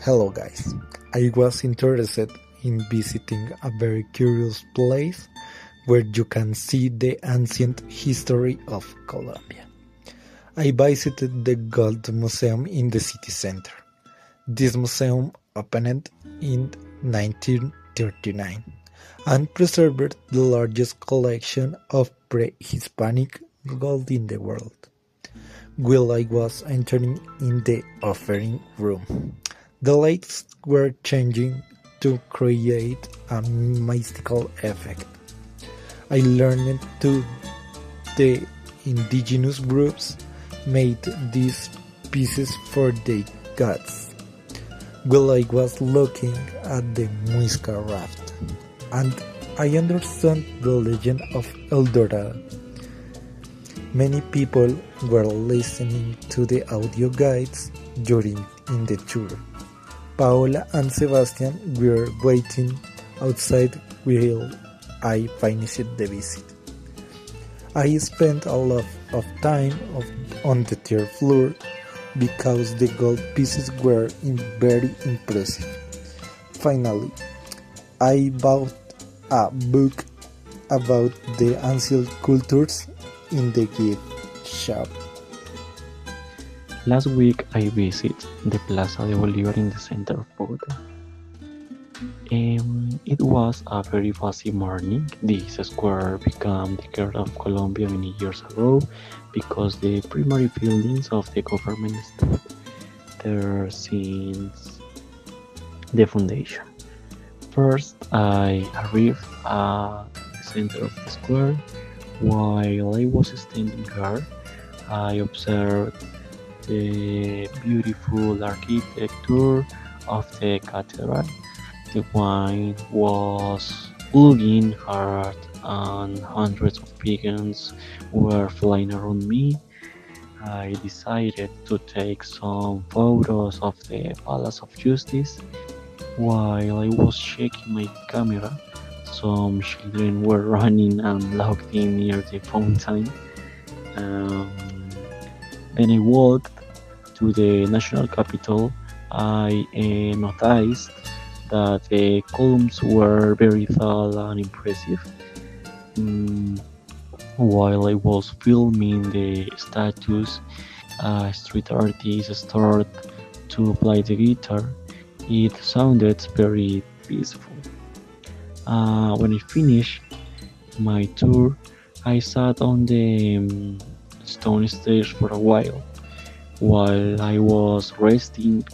Hello guys, I was interested in visiting a very curious place where you can see the ancient history of Colombia. I visited the Gold Museum in the city center. This museum opened in 1939 and preserved the largest collection of pre-Hispanic gold in the world. While I was entering in the offering room, the lights were changing to create a mystical effect. I learned to the indigenous groups made these pieces for their gods. While I was looking at the Muisca raft, and I understood the legend of El Dorado. Many people were listening to the audio guides during in the tour. Paola and Sebastian were waiting outside while I finished the visit. I spent a lot of time on the third floor because the gold pieces were very impressive. Finally, I bought a book about the ancient cultures in the gift shop. Last week I visited the Plaza de Bolívar in the center of Bogotá. It was a very busy morning. This square became the heart of Colombia many years ago because the primary buildings of the government stood there since the foundation. First, I arrived at the center of the square. While I was standing there, I observed the beautiful architecture of the cathedral. The wine was looking hard and hundreds of pigeons were flying around me. I decided to take some photos of the Palace of Justice. While I was checking my camera, some children were running and laughing near the fountain. Um, when I walked to the national capital, I noticed that the columns were very tall and impressive. Mm, while I was filming the statues, a street artist started to play the guitar. It sounded very peaceful. When I finished my tour, I sat on the stone stairs for a while. While I was resting,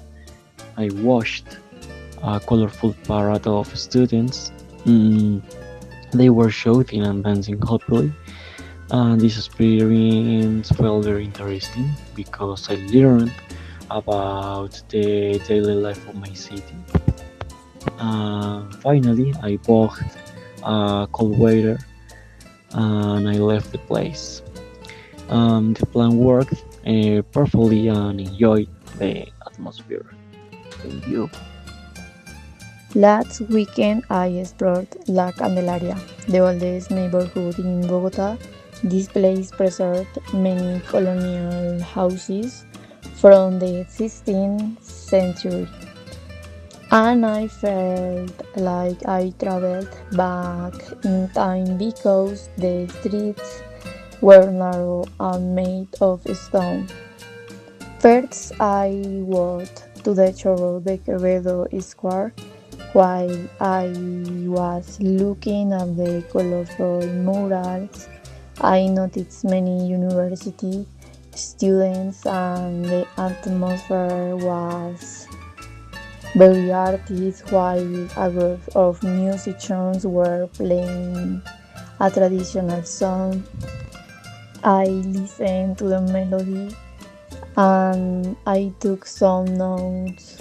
I watched a colorful parade of students. They were shouting and dancing happily, and this experience felt very interesting because I learned about the daily life of my city. Finally, I bought a cold water and I left the place. The plan worked perfectly and enjoyed the atmosphere. Thank you. Last weekend I explored La Candelaria, the oldest neighborhood in Bogotá. This place preserved many colonial houses from the 16th century, and I felt like I traveled back in time because the streets were narrow and made of stone. First, I walked to the Chorro de Quevedo Square. While I was looking at the colorful murals, I noticed many university students and the atmosphere was very artistic while a group of musicians were playing a traditional song. I listened to the melody and I took some notes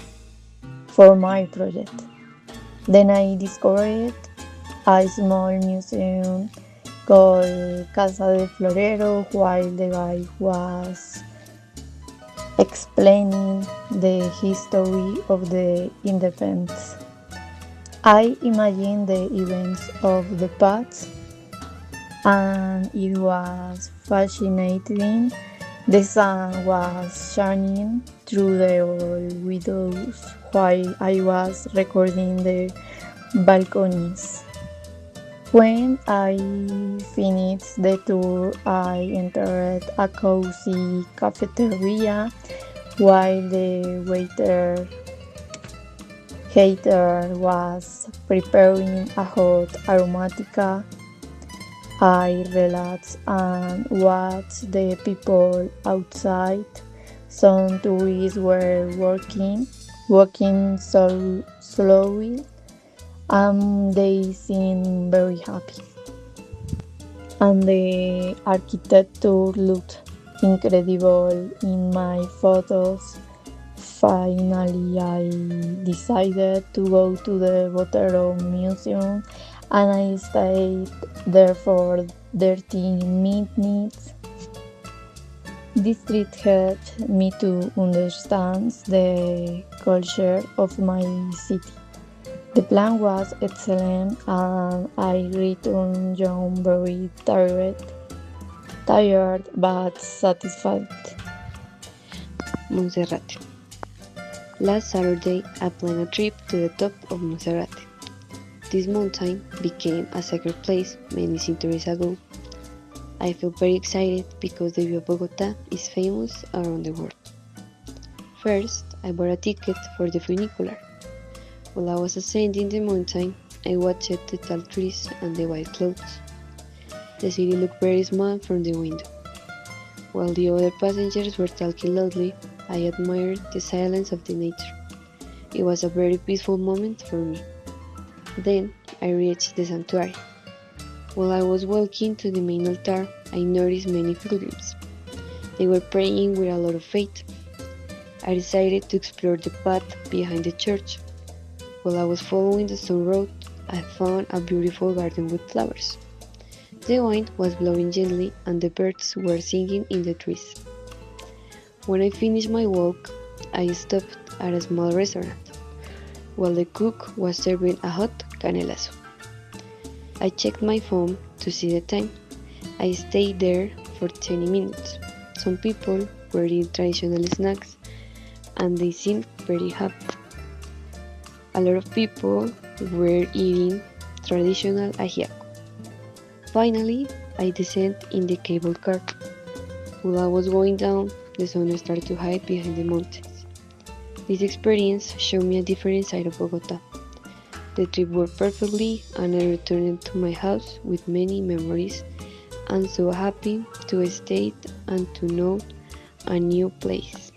for my project. Then I discovered a small museum called Casa de Florero while the guide was explaining the history of the independence. I imagined the events of the past and it was fascinating The sun was shining through the old windows while I was recording the balconies. When I finished the tour, I entered a cozy cafeteria while the waiter was preparing a hot aromatica. I relaxed and watched the people outside. Some tourists were walking so slowly, and they seemed very happy. And the architecture looked incredible in my photos. Finally, I decided to go to the Botero Museum and I stayed there for 13 minutes. This trip helped me to understand the culture of my city. The plan was excellent and I returned home very tired but satisfied. Monserrate. Last Saturday, I planned a trip to the top of Monserrate. This mountain became a sacred place many centuries ago. I feel very excited because the view of Bogotá is famous around the world. First, I bought a ticket for the funicular. While I was ascending the mountain, I watched the tall trees and the white clouds. The city looked very small from the window. While the other passengers were talking loudly, I admired the silence of the nature. It was a very peaceful moment for me. Then I reached the sanctuary. While I was walking to the main altar, I noticed many pilgrims. They were praying with a lot of faith. I decided to explore the path behind the church. While I was following the stone road, I found a beautiful garden with flowers. The wind was blowing gently and the birds were singing in the trees. When I finished my walk, I stopped at a small restaurant, while the cook was serving a hot canelazo. I checked my phone to see the time. I stayed there for 20 minutes. Some people were eating traditional snacks and they seemed very happy. A lot of people were eating traditional ajiaco. Finally, I descended in the cable car. While I was going down, the sun started to hide behind the mountains. This experience showed me a different side of Bogotá. The trip worked perfectly and I returned to my house with many memories and so happy to stay and to know a new place.